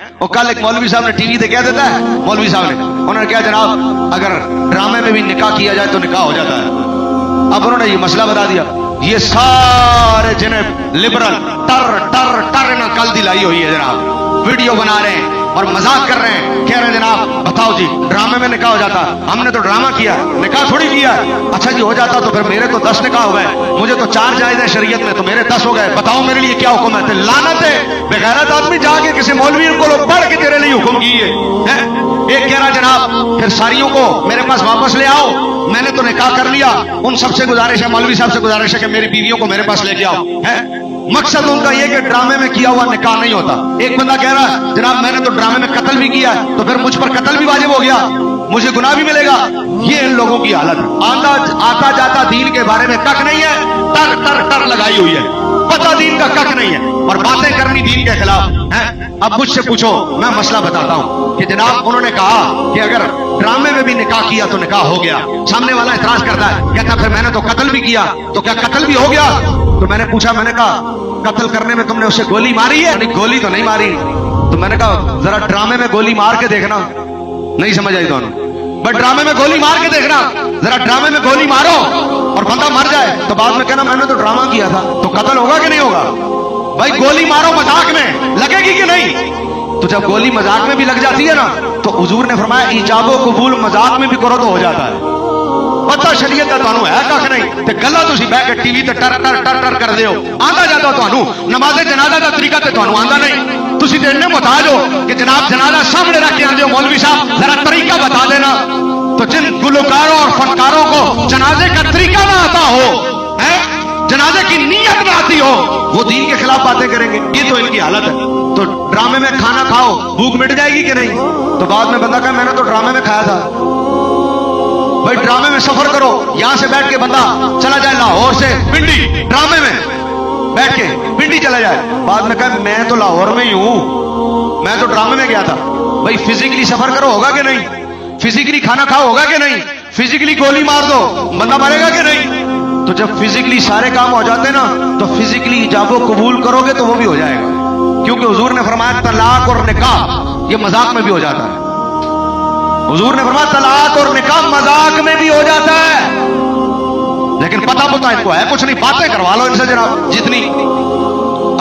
وہ کل ایک مولوی صاحب نے ٹی وی کہہ دیتا ہے، مولوی صاحب نے انہوں نے کہا جناب اگر ڈرامے میں بھی نکاح کیا جائے تو نکاح ہو جاتا ہے۔ اب انہوں نے یہ مسئلہ بتا دیا، یہ سارے جنہیں لبرل ٹر ٹر ٹر انہوں کل دلائی ہوئی ہے جناب، ویڈیو بنا رہے ہیں اور مذاق کر رہے ہیں، کہہ رہے ہیں جناب بتاؤ جی ڈرامے میں نکاح ہو جاتا، ہم نے تو ڈرامہ کیا، نکاح تھوڑی کیا۔ اچھا جی ہو جاتا تو پھر میرے تو 10 نکاح ہو گئے، مجھے تو 4 جائز ہے شریعت میں، تو میرے 10 ہو گئے، بتاؤ میرے لیے کیا حکم ہے؟ لعنت ہے بغیرت آدمی جا کے کسی مولوی کو پڑھ کے تیرے لیے حکم کی ہے۔ ایک کہہ رہا جناب پھر ساریوں کو میرے پاس واپس لے آؤ، میں نے تو نکاح کر لیا، ان سب سے گزارش ہے، مولوی صاحب سے گزارش ہے کہ میری بیویوں کو میرے پاس لے کے آؤ۔ مقصد ان کا یہ کہ ڈرامے میں کیا ہوا نکاح نہیں ہوتا۔ ایک بندہ کہہ رہا جناب میں نے تو ڈرامے میں قتل بھی کیا ہے، تو پھر مجھ پر قتل بھی واجب ہو گیا، مجھے گناہ بھی ملے گا۔ یہ ان لوگوں کی حالت ہے، آتا جاتا دین کے بارے میں کک نہیں ہے، ٹر ٹر ٹر لگائی ہوئی ہے، پتہ دین کا کک نہیں ہے، اور باتیں کرنی دین کے خلاف ہیں۔ اب مجھ سے پوچھو، میں مسئلہ بتاتا ہوں کہ جناب انہوں نے کہا کہ اگر ڈرامے میں بھی نکاح کیا تو نکاح ہو گیا۔ سامنے والا اعتراض کرتا ہے، کہتا پھر میں نے تو قتل بھی کیا، تو کیا قتل بھی ہو گیا؟ تو میں نے پوچھا، میں نے کہا قتل کرنے میں تم نے اسے گولی ماری ہے؟ نہیں گولی تو نہیں ماری۔ تو میں نے کہا ذرا ڈرامے میں گولی مار کے دیکھنا، نہیں سمجھ آئی دونوں، بٹ ڈرامے میں گولی مار کے دیکھنا، ذرا ڈرامے میں گولی مارو اور بندہ مر جائے تو بعد میں کہنا میں نے تو ڈرامہ کیا تھا، تو قتل ہوگا کہ نہیں ہوگا؟ بھائی گولی مارو مذاق میں، لگے گی کہ نہیں؟ تو جب گولی مذاق میں بھی لگ جاتی ہے نا تو حضور نے فرمایا ایجاب و قبول مذاق میں بھی کرو تو ہو جاتا ہے۔ پتہ شریعت کا تانوں ہے کھ نہیں تے گلا تسی بیٹھ کے ٹی وی تے ٹر ٹر ٹر ٹر کر دیو، آندا جاتا تانوں نماز جنازہ دا طریقہ تے تانوں آندا نہیں، تسی تے اتنے محتاج ہو کہ جناب جنازہ سامنے رکھ کے آندے ہو مولوی صاحب ذرا طریقہ بتا دینا۔ تو جن گلوکاروں اور فنکاروں کو جنازے کا طریقہ نہ آتا ہو، جنازے کی نیت نہ آتی ہو، وہ دین کے خلاف باتیں کریں گے۔ یہ تو ان کی حالت ہے۔ تو ڈرامے میں کھانا کھاؤ بھوک مٹ جائے گی کہ نہیں؟ تو بعد میں بندہ کہا میں نے تو ڈرامے میں کھایا تھا۔ بھائی ڈرامے میں سفر کرو، یہاں سے بیٹھ کے بندہ چلا جائے لاہور سے پنڈی، ڈرامے میں بیٹھ کے پنڈی چلا جائے، بعد میں کہا میں تو لاہور میں ہی ہوں، میں تو ڈرامے میں گیا تھا۔ بھائی فزیکلی سفر کرو ہوگا کہ نہیں؟ فزیکلی کھانا کھاؤ ہوگا کہ نہیں؟ فزیکلی گولی مار دو بندہ مرے گا کہ نہیں؟ تو جب فزیکلی سارے کام ہو جاتے نا تو فزیکلی ایجاب و قبول کرو گے تو وہ بھی ہو جائے گا، کیونکہ حضور نے فرمایا طلاق اور نکاح یہ مذاق میں بھی ہو جاتا ہے۔ حضور نے فرمایا طلاق اور نکاح مذاق میں بھی ہو جاتا ہے، لیکن پتہ ان کو ہے کچھ نہیں، باتیں کروا لو ان سے جناب جتنی۔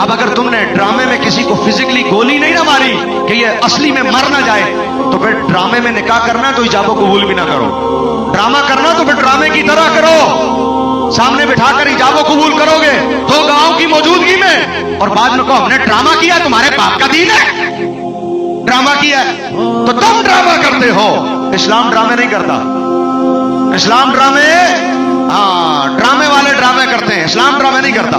اب اگر تم نے ڈرامے میں کسی کو فزیکلی گولی نہیں نہ ماری کہ یہ اصلی میں مر نہ جائے، تو پھر ڈرامے میں نکاح کرنا تو ایجاب و قبول بھی نہ کرو، ڈرامہ کرنا تو پھر ڈرامے کی طرح کرو، سامنے بٹھا کر ایجاب و قبول کرو گے 2 گاؤں کی موجودگی میں، اور بعد میں کہو ہم نے ڈرامہ کیا، تمہارے باپ کا دین ہے ڈرامہ کیا ہے تو تم ڈرامہ کرتے ہو۔ اسلام ڈرامے نہیں کرتا، اسلام ڈرامے والے ڈرامے کرتے ہیں، اسلام ڈرامے نہیں کرتا۔